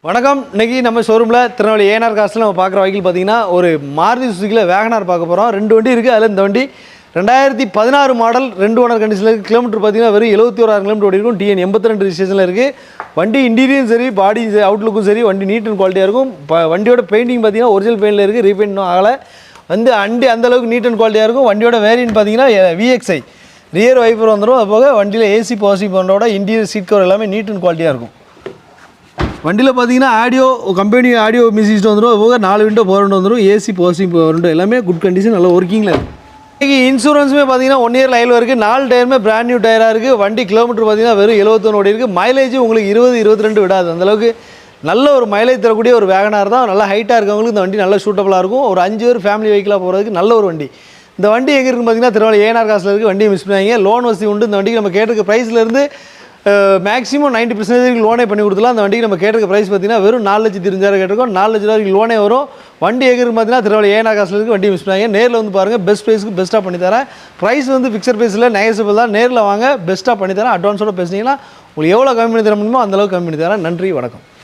வணக்கம். இன்னைக்கு நம்ம ஷோரூமில் திருநெல்வேலி ஏஎன்ஆர் காசில் நம்ம பார்க்குற வெஹிக்கிள் பார்த்தீங்கன்னா ஒரு மாருதி சுசுக்கியில் வேகனார் பார்க்க போகிறோம். 2 வண்டி இருக்குது. அதில் இந்த வண்டி 2016 மாடல் 2 ஓனர் கண்டிஷனில் இருக்குது. கிலோமீட்டர் பார்த்தீங்கன்னா வெறும் 71,000 கிலோமீட்டர் ஓடி இருக்கும். TN 82 ரிஜிஸ்ட்ரேஷனில் இருக்குது. வண்டி இன்டீரியரும் சரி, பாடி அவுட்லுக்கும் சரி, வண்டி நீட் அண்ட் குவாலிட்டியாக இருக்கும். வண்டியோட பெயிண்டிங் பார்த்தீங்கன்னா ஒரிஜினல் பெயிண்டில் இருக்குது. ரீபெயிண்ட் இன்னும் ஆகலை. அந்தளவுக்கு நீட் அண்ட் குவாலிட்டியாக இருக்கும். வண்டியோட வேரியன்ட் பார்த்தீங்கன்னா VXI ரியர் வைப்பர் வந்துடும். அது போக வண்டியில் AC பாசிட்டிவ் பண்ணுறோட இன்டீரியர் சீட் கவர் எல்லாமே நீட் அண்ட் குவாலிட்டியாக இருக்கும். வண்டியில் பார்த்தீங்கன்னா கம்பெனி ஆடியோ மியூசிக் சிஸ்டம் வந்துடும். அது போக 4 விண்டோ பவர் விண்டோ வந்துடும். AC பாசிட்டிவ் பவர் விண்டோ எல்லாமே குட் கண்டிஷன், நல்லா ஒர்க்கிங்கில் இருக்குது. இன்றைக்கி இன்சூரன்ஸுமே பார்த்தீங்கன்னா 1 இயர் லைவில் இருக்குது. 4 டயருமே பிராண்ட் நியூ டயராக இருக்குது. வண்டி கிலோமீட்டர் பார்த்தீங்கன்னா வெறும் 71 ஓடி இருக்குது. மைலேஜ் உங்களுக்கு 20-22 விடாது. அந்தளவுக்கு நல்ல ஒரு மைலேஜ் தரக்கூடிய ஒரு வேகனார் தான். நல்லா ஹைட்டாக இருக்கவங்களுக்கு இந்த வண்டி நல்லா சூட்டபுளாக இருக்கும். ஒரு 5 பேர் ஃபேமிலி வெஹிக்கிளாக போகிறதுக்கு நல்ல ஒரு வண்டி. இந்த வண்டி எங்கே இருக்குன்னு பார்த்தீங்கன்னா திருநெல்வேலி ஏஎன்ஆர் காசில் இருக்குது. வண்டியை மிஸ் பண்ணாங்க. லோன் வசதி உண்டு. இந்த வண்டிக்கு நம்ம கேட்டிருக்க ப்ரைஸ்லேருந்து மேக்ஸிமம் 90% லோனே பண்ணி கொடுத்துலாம். அந்த வண்டிக்கு நம்ம கேட்டிருக்க ப்ரைஸ் பார்த்தீங்கன்னா வெறும் 4,25,000 கேட்டிருக்கோம். 4 லட்ச ரூபாய்க்கு லோனே வரும். வண்டி எங்கே பார்த்தீங்கன்னா திருநெல்வேலி ஏஎன்ஆர் காசில் இருக்குது. வண்டி மிஸ் பண்ணாங்க. நேரில் வந்து பாருங்கள். பெஸ்ட் ப்ரைஸ்க்கு பெஸ்ட்டாக பண்ணித்தரேன். ப்ரைஸ் வந்து ஃபிக்ஸட் ப்ரைஸில் நெகோசியபிள் தான். நேரில் வாங்க, பெஸ்ட்டாக பண்ணித்தரேன். அட்வான்ஸோட பேசுனீங்கன்னா உங்களுக்கு எவ்வளோ கம்மி பண்ணி தர முடியுமோ அந்தளவுக்கு கம்மி பண்ணி தரேன். நன்றி, வணக்கம்.